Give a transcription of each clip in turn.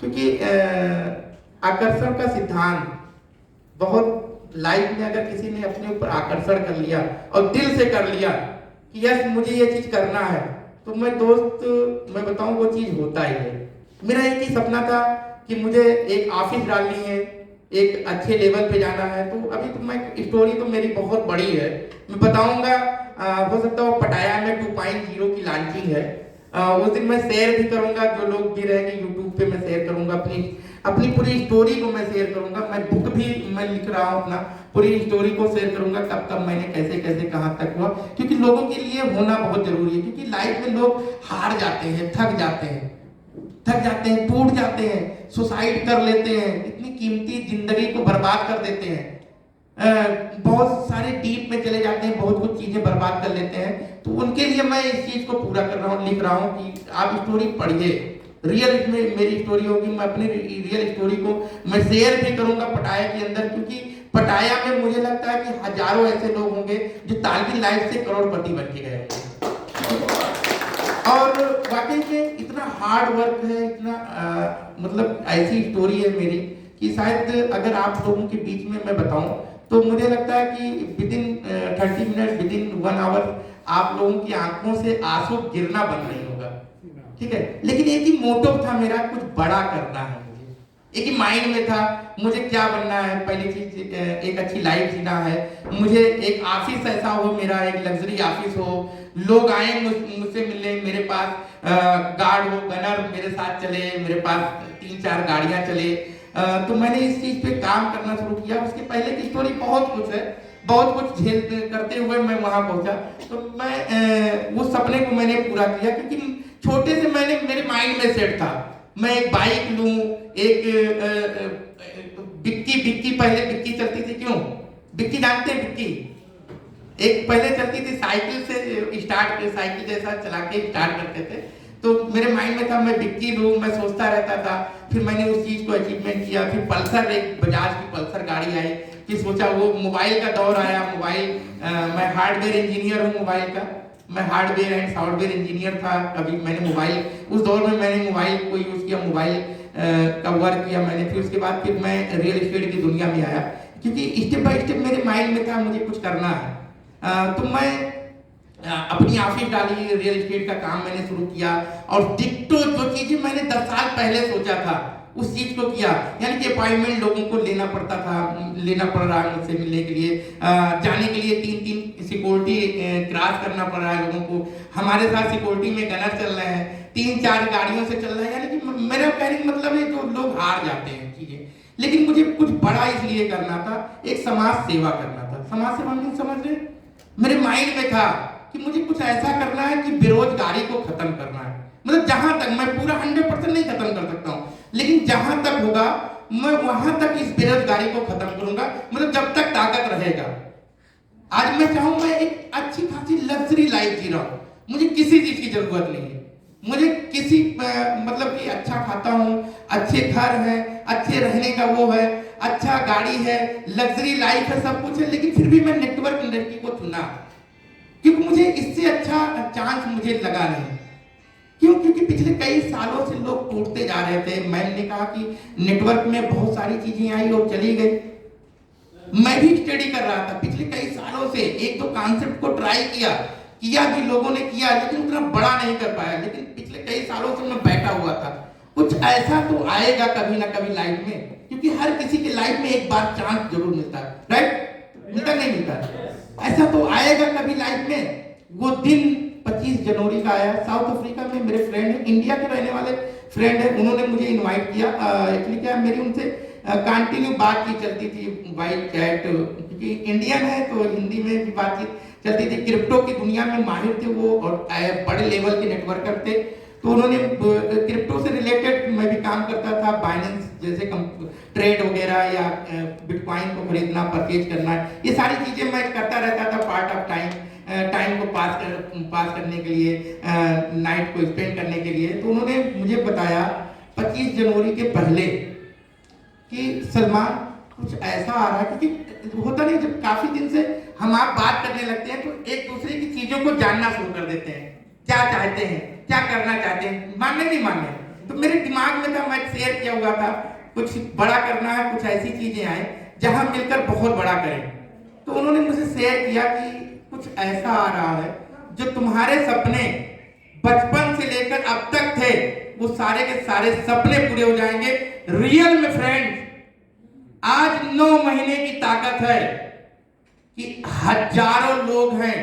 क्योंकि आकर्षण का सिद्धांत बहुत लाइफ में अगर किसी ने अपने ऊपर आकर्षण कर लिया और दिल से कर लिया कि यस मुझे ये चीज करना है, तो मैं बताऊं वो चीज होता ही है। मेरा एक ही सपना था कि मुझे एक ऑफिस डालनी है, एक अच्छे लेवल पे जाना है। तो अभी तो मैं स्टोरी तो मेरी बहुत बड़ी है, मैं बताऊंगा। हो सकता है पटाया में 2.0 की लॉन्चिंग है, उस दिन मैं शेयर भी करूंगा, जो लोग भी रहेंगे यूट्यूब पे मैं शेयर करूंगा, अपनी पूरी स्टोरी को मैं शेयर करूंगा। मैं बुक भी मैं लिख रहा हूँ, अपना पूरी स्टोरी को शेयर करूंगा, कब कब मैंने कैसे कैसे कहाँ तक हुआ। क्योंकि लोगों के लिए होना बहुत जरूरी है, क्योंकि लाइफ में लोग हार जाते हैं, थक जाते हैं, टूट जाते हैं, सुसाइड कर लेते हैं, इतनी कीमती जिंदगी को बर्बाद कर देते हैं, बहुत सारे डीप में चले जाते हैं, बहुत कुछ चीजें बर्बाद कर लेते हैं। तो उनके लिए मैं इस चीज को पूरा कर रहा हूँ, लिख रहा हूँ कि आप स्टोरी पढ़िए। रियल में मेरी स्टोरी होगी, मैं अपनी रियल स्टोरी को मैं शेयर भी करूंगा पटाया के अंदर, क्योंकि पटाया में मुझे लगता है कि हजारों ऐसे लोग होंगे जो तालगी लाइफ से करोड़पति बन के गए और वाकई में इतना हार्ड वर्क है, इतना मतलब ऐसी स्टोरी है मेरी कि शायद अगर आप लोगों के बीच में मैं बताऊं तो मुझे लगता है कि विदिन 30 मिनट, विदिन 1 आवर आप लोगों की आंखों से आंसू गिरना बंद नहीं होगा, ठीक है। लेकिन एक ही मोटिव था मेरा, कुछ बड़ा करना है मुझे, एक ही माइंड में था मुझे क्या बनना है। पहली चीज एक अच्छी लाइफ जीना है, मुझे एक ऑफिस ऐसा हो, मेरा एक लग्जरी ऑफिस हो, लोग आए मुझसे मिलने, मेरे पास गार्ड हो, गनर मेरे साथ चले, मेरे पास 3-4 गाड़ियां चले। तो मैंने इस चीज पे काम करना शुरू किया। उसके पहले की स्टोरी बहुत कुछ है, बहुत कुछ झेल करते हुए मैं वहां पहुंचा। तो मैं उस सपने को मैंने पूरा किया, क्योंकि छोटे से मैंने मेरे माइंड में सेट था मैं एक बाइक लूं, एक बिक्की पहले बिक्की चलती थी, क्यों बिक्की जानते हैं? बिक्की एक पहले चलती थी, साइकिल से स्टार्ट, साइकिल जैसा चला के स्टार्ट करते थे। तो मेरे माइंड में था मैं बिक्की लूं, मैं सोचता रहता था। फिर मैंने उस चीज को अचीवमेंट किया। फिर पल्सर, एक बजाज की पल्सर गाड़ी आई, फिर सोचा वो मोबाइल का दौर आया, मोबाइल मैं हार्डवेयर इंजीनियर हूँ, मोबाइल का मैं हार्डवेयर एंड सॉफ्टवेयर इंजीनियर था। कभी मैंने मोबाइल, उस दौर में मैंने मोबाइल को यूज किया, मोबाइल का वर्क किया मैंने। फिर उसके बाद फिर मैं रियल एस्टेट की दुनिया में आया, क्योंकि स्टेप बाय स्टेप मेरे माइंड में था मुझे कुछ करना है। तो मैं अपनी ऑफिस डाली, रियल एस्टेट का काम मैंने शुरू किया, और डिक्टो जो चीजें मैंने 10 साल पहले सोचा था उस चीज को किया। यानी कि अपॉइंटमेंट लोगों को लेना पड़ता था, लेना पड़ रहा है मुझसे मिलने के लिए, जाने के लिए 3-3 सिक्योरिटी क्रॉस करना पड़ रहा है लोगों को। हमारे साथ सिक्योरिटी में गनर चल रहे हैं, 3-4 गाड़ियों से चल रहे हैं। यानी कि मेरा कहने का मतलब है जो लोग हार जाते हैं चीजें, लेकिन मुझे कुछ बड़ा इसलिए करना था, एक समाज सेवा करना था। समाज सेवा नहीं समझ रहे, मेरे माइंड में था कि मुझे कुछ ऐसा करना है कि बेरोजगारी को खत्म करना है। मतलब जहां तक मैं पूरा 100% नहीं खत्म कर सकता हूं, लेकिन जहां तक होगा मैं वहां तक इस बेरोजगारी को खत्म करूंगा, मतलब जब तक ताकत रहेगा। आज मैं चाहूं मैं एक अच्छी खासी लग्जरी लाइफ जी रहा हूं, मुझे किसी चीज की जरूरत नहीं है। मुझे किसी मतलब कि अच्छा खाता हूं, अच्छे घर है, अच्छे रहने का वो है, अच्छा गाड़ी है, लग्जरी लाइफ है, सब कुछ है, लेकिन फिर भी मैं नेटवर्क इंडस्ट्री को चुना, क्योंकि मुझे इससे अच्छा चांस मुझे लगा नहीं। क्यों? क्योंकि पिछले कई सालों से लोग टूटते जा रहे थे। मैंने कहा कि नेटवर्क में बहुत सारी चीजें आई और चली गई। मैं भी स्टडी कर रहा था पिछले कई सालों से, 1-2 कॉन्सेप्ट को ट्राई किया भी लोगों ने किया, लेकिन उतना बड़ा नहीं कर पाया। लेकिन पिछले कई सालों से मैं बैठा हुआ था, कुछ ऐसा तो आएगा कभी ना कभी लाइफ में, क्योंकि हर किसी के लाइफ में एक बार चांस जरूर मिलता है, राइट? मिलता नहीं मिलता? ऐसा तो आएगा कभी लाइफ में। वो दिन 25 जनवरी का आया। साउथ अफ्रीका में मेरे फ्रेंड है, इंडिया के रहने वाले फ्रेंड है, उन्होंने मुझे इनवाइट किया। एक्चुअली क्या मेरी उनसे कंटिन्यू बातचीत चलती थी, वाइट चैट, क्योंकि इंडियन है तो हिंदी में भी बातचीत चलती थी। क्रिप्टो की दुनिया में माहिर थे वो, और बड़े लेवल के नेटवर्कर थे। तो उन्होंने क्रिप्टो से रिलेटेड मैं भी काम करता था, बाइनेंस जैसे ट्रेड वगैरह या बिटकॉइन को खरीदना, परचेज करना, ये सारी चीजें मैं करता रहता था पार्ट ऑफ टाइम को पास करने के लिए, नाइट को स्पेंड करने के लिए। तो उन्होंने मुझे बताया 25 जनवरी के पहले कि सलमान कुछ ऐसा आ रहा है, क्योंकि होता नहीं जब काफी दिन से हम आप बात करने लगते हैं तो एक दूसरे की चीजों को जानना शुरू कर देते हैं, क्या चाहते हैं, क्या करना चाहते हैं, मानने नहीं मानने। तो मेरे दिमाग में था, मैं शेयर किया हुआ था कुछ बड़ा करना है, कुछ ऐसी चीजें आए जहां मिलकर बहुत बड़ा करें। तो उन्होंने मुझे शेयर किया कि कुछ ऐसा आ रहा है जो तुम्हारे सपने बचपन से लेकर अब तक थे, वो सारे के सारे सपने पूरे हो जाएंगे। रियल में फ्रेंड्स, आज 9 महीने की ताकत है कि हजारों लोग हैं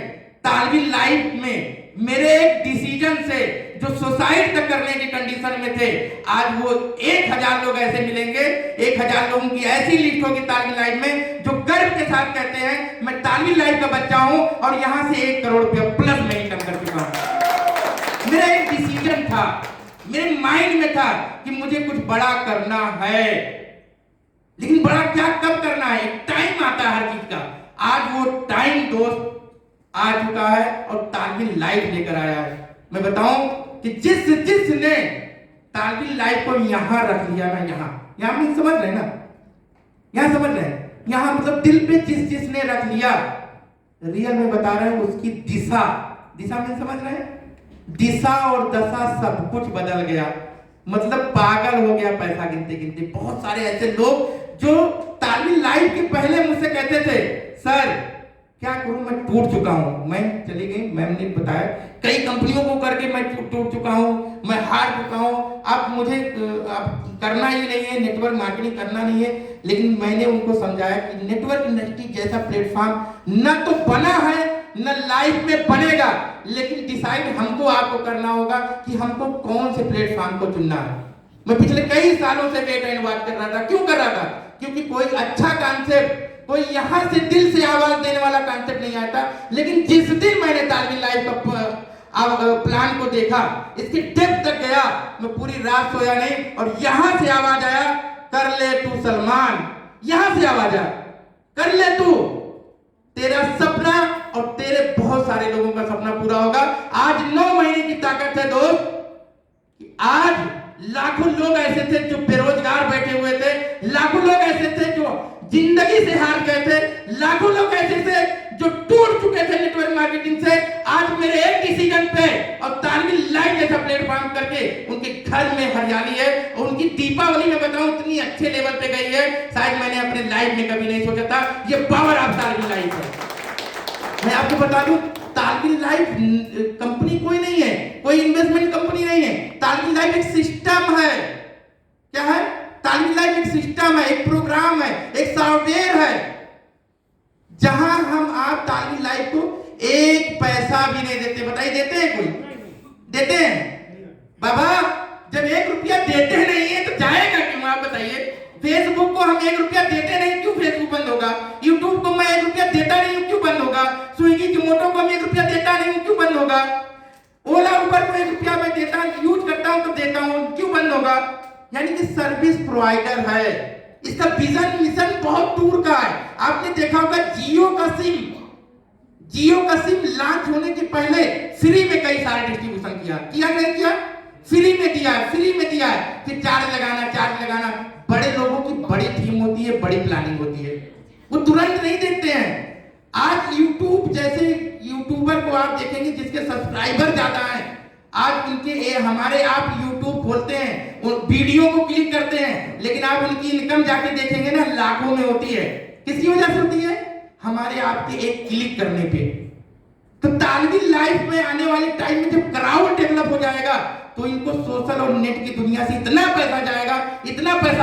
तालवी लाइफ में मेरे एक डिसीजन से जो सुसाइड तक करने की कंडीशन में थे, आज वो 1000 लोग ऐसे मिलेंगे, 1000 लोगों की ऐसी लिस्ट होगी तालवी लाइफ में जो गर्व के साथ कहते हैं मैं तालवी लाइफ का बच्चा हूं और यहां से 1 करोड़ रुपया प्लस मैं इनकम कर चुका हूं। मेरा एक डिसीजन था, मेरे माइंड में था कि मुझे कुछ बड़ा करना है, लेकिन बड़ा क्या कब करना है, एक टाइम आता है हर चीज का। आज वो टाइम दोस्त आ चुका है और तालवी लाइफ लेकर आया है। मैं बताऊं कि जिसने तालवी लाइफ को यहां रख लिया ना, यहां में समझ रहे ना, यहां समझ रहे हैं, यहां मतलब दिल पे जिसने रख लिया, रियल में बता रहे हैं उसकी दिशा में समझ रहे हैं, दिशा और दशा सब कुछ बदल गया। मतलब पागल हो गया पैसा गिनते गिनते। बहुत सारे ऐसे लोग जो तालवी लाइफ के पहले मुझसे कहते थे सर क्या करूं, मैं टूट चुका हूं, मैं चली गई, मैम ने बताया कई कंपनियों को करके मैं टूट चुका हूं, मैं हार चुका हूं, अब मुझे अब करना ही नहीं है, नेटवर्क मार्केटिंग करना नहीं है। लेकिन मैंने उनको समझाया कि नेटवर्क इंडस्ट्री जैसा प्लेटफॉर्म न तो बना है न लाइफ में बनेगा, लेकिन डिसाइड हमको आपको करना होगा कि हमको कौन से प्लेटफॉर्म को चुनना है। मैं पिछले कई सालों से वेट एंड वॉच कर रहा था। क्यों कर रहा था? क्योंकि कोई अच्छा कॉन्सेप्ट, कोई यहां से दिल से आवाज देने वाला कॉन्सेप्ट नहीं आता। लेकिन जिस दिन मैंने तालवी लाइफ का प्लान को देखा, इसकी डेप्थ तक गया, मैं पूरी रात सोया नहीं और यहां से आवाज आया कर ले तू सलमान, यहां से आवाज आया कर ले तू, तेरा सपना और तेरे बहुत सारे लोगों का सपना पूरा होगा। आज 9 महीने की ताकत है दोस्त। आज लाखों लोग ऐसे थे जो बेरोजगार बैठे हुए थे, लाखों लोग ऐसे थे जो जिंदगी से हार गए थे, लाखों लोग ऐसे थे जो टूट चुके थे नेटवर्क मार्केटिंग से। आज मेरे एक डिसीजन पे और तालवी लाइफ जैसा प्लेटफॉर्म करके उनके घर में हरियाली है और उनकी दीपावली में बताऊं इतनी अच्छे लेवल पे गई है, शायद मैंने अपने लाइफ में कभी नहीं सोचा था। ये पावर ऑफ तालवी लाइफ है। मैं आपको बता दूं, तालवी लाइफ कंपनी कोई नहीं है, कोई इन्वेस्टमेंट कंपनी नहीं है। तालवी लाइफ एक सिस्टम है। क्या है? तालवी लाइफ एक सिस्टम है, एक प्रोग्राम है, एक सॉफ्टवेयर है, जहां हम आप तालवी लाइफ को 1 पैसा भी नहीं देते। बताइए देते हैं? कोई देते हैं? बाबा जब 1 रुपया देते नहीं है तो जाएगा क्यों? आप बताइए। फेसबुक को हम 1 रुपया देते नहीं, क्यों फेसबुक बंद होगा? यूट्यूब को मैं 1 रुपया देता नहीं हूं, क्यों बंद होगा? स्विगी जोमेटो को हम 1 रुपया देता नहीं हूं, क्यों बंद होगा? ओला उबर को 1 रुपया मैं देता हूं, यूज करता हूं तो देता हूं, क्यों बंद होगा? यानी कि सर्विस प्रोवाइडर है। इसका विजन मिशन बहुत दूर का है। आपने देखा होगा जियो का सिम लॉन्च होने के पहले फ्री में कई सारे डिस्ट्रीब्यूशन किया नहीं किया? फ्री में दिया है। फिर चार्ज लगाना। बड़े लोगों की बड़ी थीम होती है, बड़ी प्लानिंग होती है, वो तुरंत नहीं देते हैं। आज यूट्यूब जैसे यूट्यूबर को आप देखेंगे जिसके सब्सक्राइबर ज्यादा हैं, आज उनके हमारे आप यूट्यूब खोलते हैं और वीडियो को क्लिक करते हैं, लेकिन आप उनकी इनकम जाके देखेंगे ना लाखों में होती है। किसकी वजह से होती है? हमारे आपके एक क्लिक करने पे। तो तालवी लाइफ में आने वाले टाइम में जब क्राउड डेवलप हो जाएगा तो इनको सोशल और नेट की दुनिया से इतना पैसा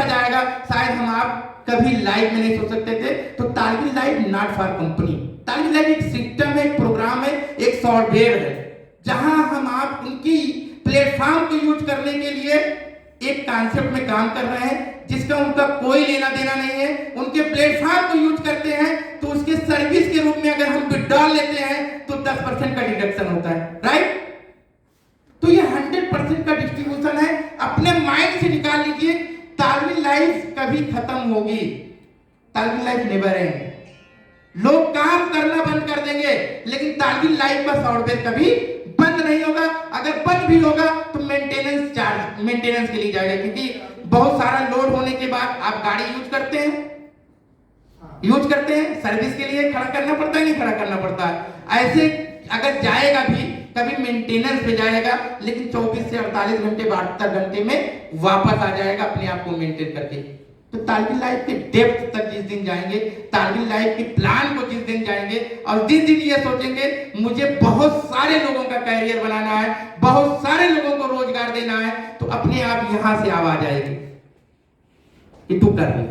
जाएगा शायद हम आप कभी लाइफ में नहीं सोच सकते थे। तो Taalvi life not for company. Taalvi life एक सिस्टम है, एक प्रोग्राम है, एक सॉफ्टवेयर है, जहां हम आप उनकी प्लेटफॉर्म को यूज करने के लिए एक कॉन्सेप्ट में काम कर रहे हैं जिसका उनका कोई लेना देना नहीं है। उनके प्लेटफॉर्म को यूज करते हैं तो उसके सर्विस के रूप में अगर हम विड्रॉल लेते हैं तो 10% का डिडक्शन होता है, राइट? तो ये 100% का डिस्ट्रीब्यूशन है। अपने माइंड से निकाल लीजिए, तालवी लाइफ कभी खत्म होगी, तालवी लाइफ नेवर एंड। लोग काम करना बंद कर देंगे लेकिन तालवी लाइफ का सॉफ्टवेयर कभी बंद नहीं होगा। अगर बंद भी होगा तो मेंटेनेंस के लिए जाएगा, क्योंकि बहुत सारा लोड होने के बाद आप गाड़ी यूज करते हैं, सर्विस के लिए खड़ा करना पड़ता है, नहीं खड़ा करना पड़ता है। ऐसे अगर जाएगा भी कभी मेंटेनेंस पे जाएगा, लेकिन 24 से 48 घंटे 72 घंटे में वापस आ जाएगा अपने आप को मेंटेन करके। तो तालिबी लाइफ के डेप्थ तक जिस दिन जाएंगे, तालिबी लाइफ के प्लान को जिस दिन जाएंगे और जिस दिन ये सोचेंगे मुझे बहुत सारे लोगों का कैरियर बनाना है, बहुत सारे लोगों को रोजगार देना है, तो अपने आप यहां से आवाज आएगी कि तू कर ले।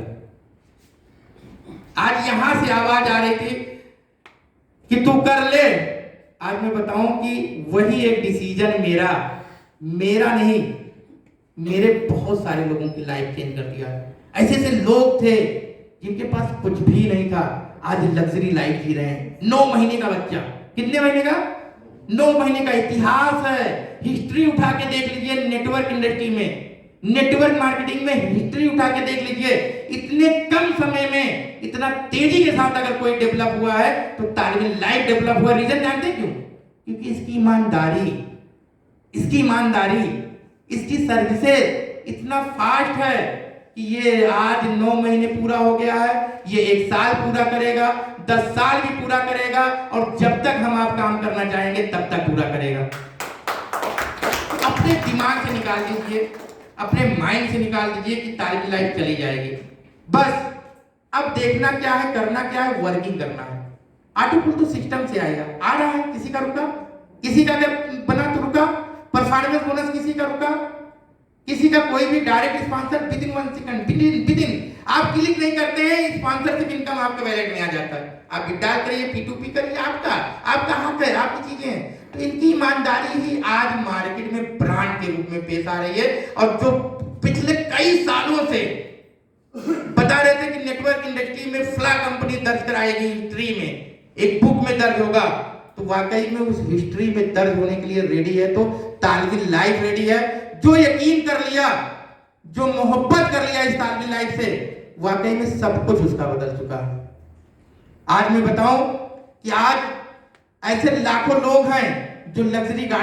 आज यहां से आवाज आ रही थी कि तू कर ले। आज मैं बताऊं कि वही एक डिसीजन मेरा नहीं, मेरे बहुत सारे लोगों की लाइफ चेंज कर दिया। ऐसे ऐसे लोग थे जिनके पास कुछ भी नहीं था, आज लग्जरी लाइफ जी रहे हैं। 9 महीने का बच्चा, कितने महीने का? 9 महीने का। इतिहास है, हिस्ट्री उठा के देख लीजिए। नेटवर्क इंडस्ट्री में, नेटवर्क मार्केटिंग में हिस्ट्री उठा के देख लीजिए। इतने कम समय में इतना तेजी के साथ अगर कोई डेवलप हुआ है तो तालिबी लाइफ डेवलप हुआ। रीजन जानते क्यों? क्योंकि इसकी ईमानदारी, इसकी सर्विसेज इतना फास्ट है कि ये आज 9 महीने पूरा हो गया है, ये 1 साल पूरा करेगा, 10 साल भी पूरा करेगा, और जब तक हम आप काम करना चाहेंगे तब तक पूरा करेगा। अपने दिमाग से निकाल दीजिए, अपने माइंड से निकाल दीजिए कि तालिबी लाइफ चली जाएगी। बस अब देखना क्या है, करना क्या है, वर्किंग करना है। आर्टिकल तो सिस्टम से आएगा, आ रहा है, किसी का रुका, किसी का अगर बना तो रुका, परफॉर्मेंस बोनस किसी का रुका, किसी का कोई भी direct sponsor within 1 second, within आप क्लिक नहीं करते हैं, स्पॉन्सरशिप इनकम आपके वैलेट में आ जाता है। आप विड्रॉल करिए, P2P करिए, आपका हक है, आपकी चीजें हैं। तो इनकी ईमानदारी ही आज मार्केट में ब्रांड के रूप में पेश आ रही है। और जो पिछले कई सालों से बता रहे थे कि नेटवर्क इंडस्ट्री में फला कंपनी दर्ज कराएगी, हिस्ट्री में एक बुक में दर्ज होगा, तो वाकई में उस हिस्ट्री में दर्ज होने के लिए रेडी है। तो तालिबी लाइफ रेडी है। जो यकीन कर लिया, जो मोहब्बत कर लिया इस तालिबी लाइफ से, वाकई में सब कुछ उसका बदल चुका है। आज मैं बताऊं कि आज ऐसे लाखों लोग हैं जो लग्जरी गाड़ी